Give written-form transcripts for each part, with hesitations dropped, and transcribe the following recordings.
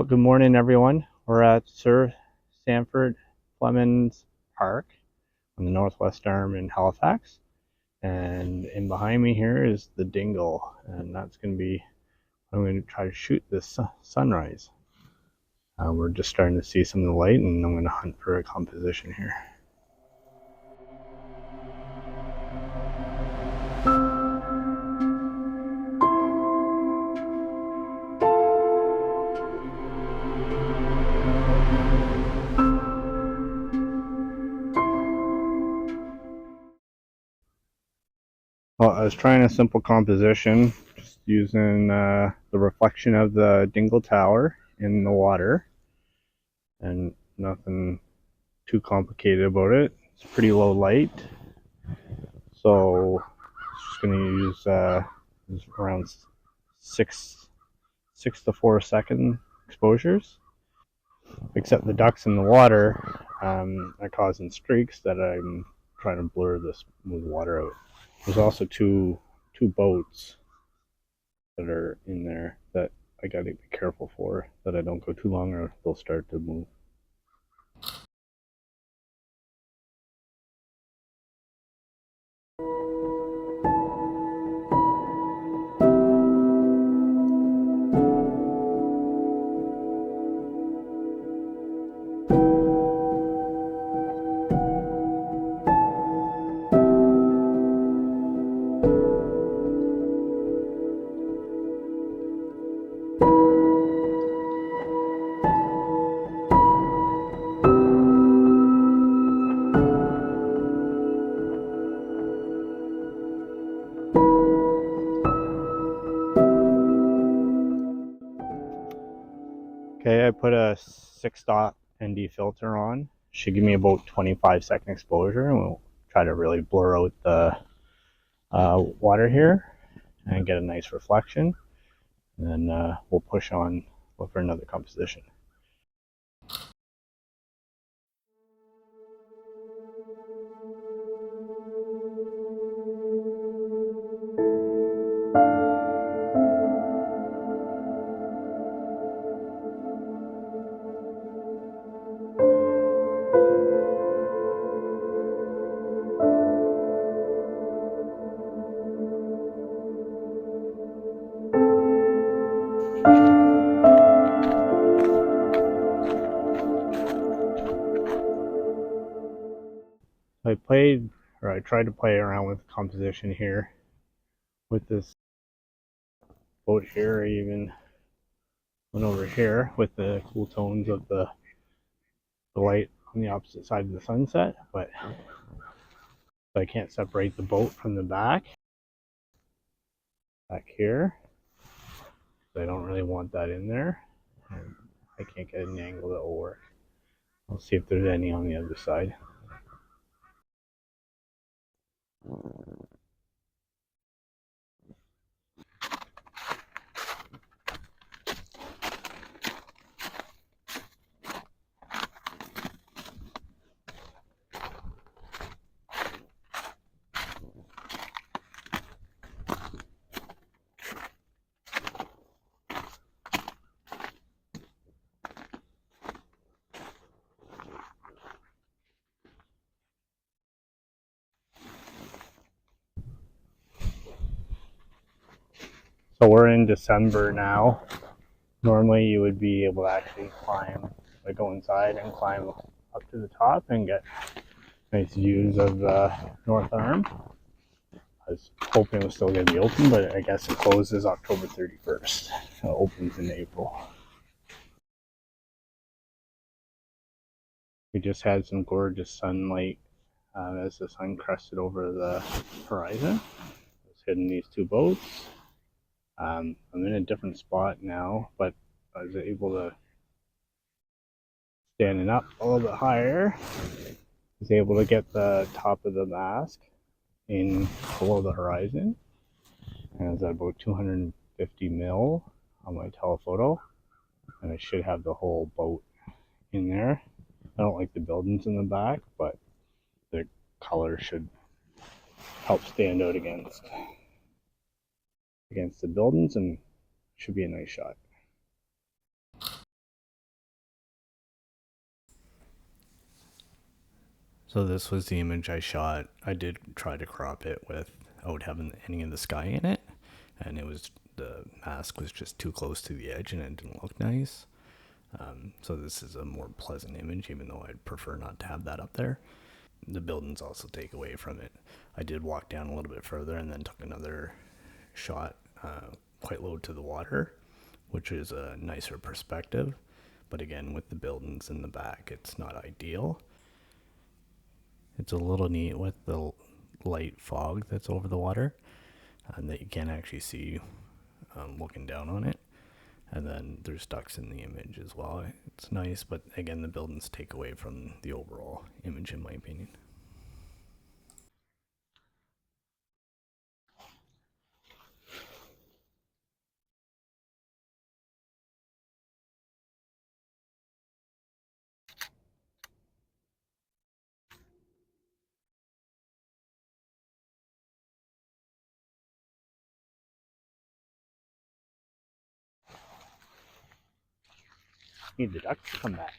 Good morning, everyone. We're at Sir Sanford Fleming's Park on the Northwest Arm in Halifax. And in behind me here is the Dingle, and that's going to be, I'm going to try to shoot this sunrise. We're just starting to see some of the light, and I'm going to hunt for a composition here. Well, I was trying a simple composition, just using the reflection of the Dingle Tower in the water, and nothing too complicated about it. It's pretty low light, so just going to use around 6 to 4 second exposures. Except the ducks in the water are causing streaks that I'm trying to blur this with water out. There's also two boats that are in there that I gotta be careful for, that I don't go too long or they'll start to move. Okay, I put a 6-dot ND filter on. Should give me about 25-second exposure, and we'll try to really blur out the water here and get a nice reflection. And then we'll push on, look for another composition. I tried to play around with composition here with this boat here. I even went over here with the cool tones of the light on the opposite side of the sunset, but I can't separate the boat from the back here. I don't really want that in there, and I can't get an angle that will work. I'll see if there's any on the other side. So we're in December now. Normally you would be able to actually climb, like go inside and climb up to the top and get nice views of the North Arm. I was hoping it was still going to be open, but I guess it closes October 31st. It opens in April. We just had some gorgeous sunlight as the sun crested over the horizon. I was hitting these two boats. I'm in a different spot now, but I was able to, standing up a little bit higher, I was able to get the top of the mast in below the horizon. And it's at about 250 mil on my telephoto, and I should have the whole boat in there. I don't like the buildings in the back, but the color should help stand out against the buildings, and should be a nice shot. So this was the image I shot. I did try to crop it without having any of the sky in it, and the mask was just too close to the edge and it didn't look nice. So this is a more pleasant image, even though I'd prefer not to have that up there. The buildings also take away from it. I did walk down a little bit further and then took another shot quite low to the water, which is a nicer perspective. But again, with the buildings in the back, it's not ideal. It's a little neat with the light fog that's over the water that you can't actually see looking down on it. And then there's ducks in the image as well. It's nice, but again, the buildings take away from the overall image, in my opinion. Need the ducks to come back.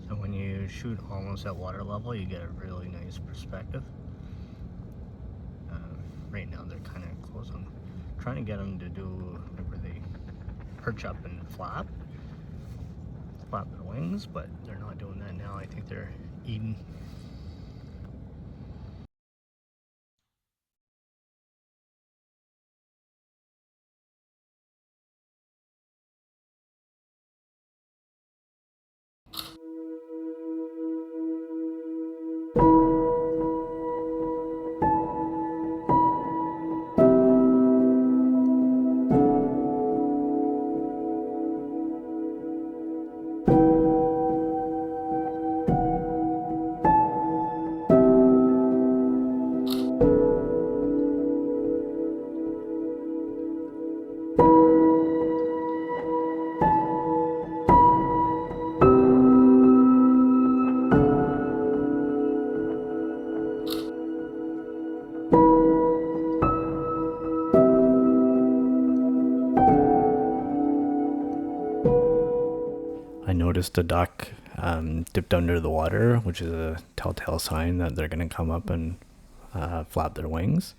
So when you shoot almost at water level, you get a really nice perspective. Right now they're kind of close. I'm trying to get them to do where they perch up and flap their wings, but they're not doing that now. I think they're eating. I noticed a duck dipped under the water, which is a telltale sign that they're going to come up and flap their wings.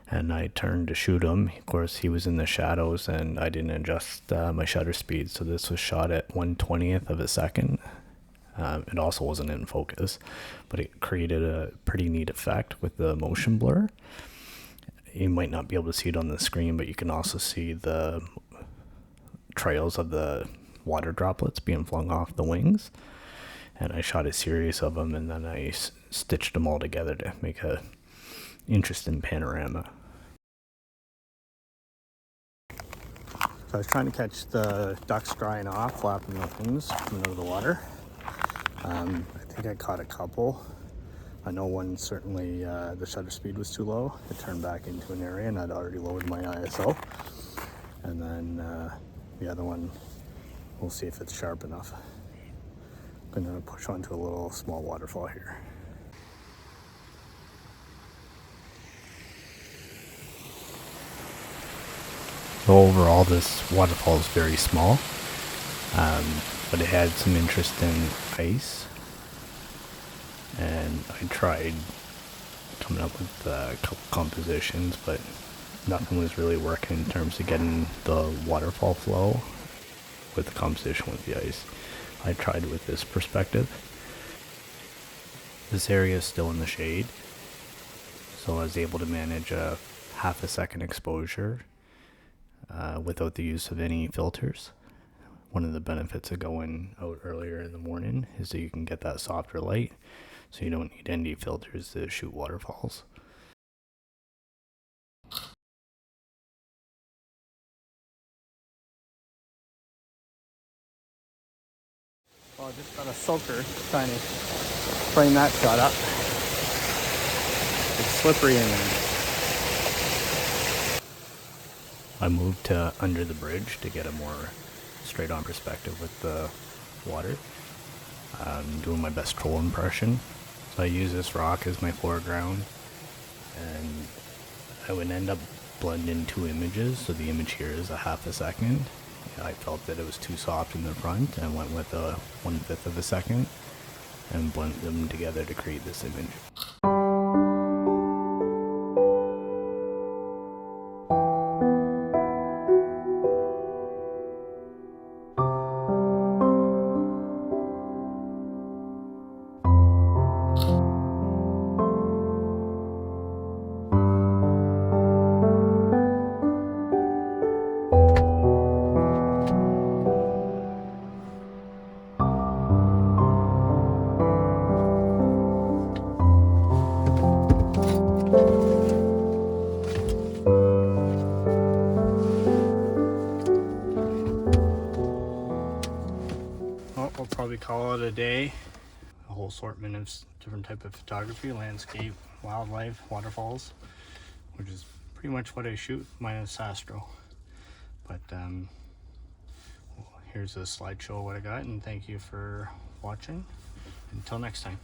And I turned to shoot him. Of course, he was in the shadows, and I didn't adjust my shutter speed, so this was shot at 1/20th of a second. It also wasn't in focus, but it created a pretty neat effect with the motion blur. You might not be able to see it on the screen, but you can also see the trails of the water droplets being flung off the wings. And I shot a series of them, and then I stitched them all together to make a interesting panorama. So I was trying to catch the ducks drying off, flapping their wings coming out of the water. I think I caught a couple. I know one certainly the shutter speed was too low. It turned back into an area and I'd already lowered my ISO. And then the other one, we'll see if it's sharp enough. I'm gonna push onto a little small waterfall here. So overall this waterfall is very small, but it had some interesting ice. And I tried coming up with a couple compositions, but nothing was really working in terms of getting the waterfall flow with the composition with the ice. I tried with this perspective. This area is still in the shade, so I was able to manage a half a second exposure without the use of any filters. One of the benefits of going out earlier in the morning is that you can get that softer light, so you don't need any filters to shoot waterfalls. Well, I just got a soaker trying to frame that shot up. It's slippery in there. I moved to under the bridge to get a more straight on perspective with the water. I'm doing my best troll impression. So I use this rock as my foreground, and I would end up blending two images. So the image here is a half a second. I felt that it was too soft in the front and went with a 1/5 of a second and blended them together to create this image. Well, we'll probably call it a day. A whole assortment of different type of photography, landscape, wildlife, waterfalls, which is pretty much what I shoot minus Astro. But here's a slideshow of what I got, and thank you for watching. Until next time.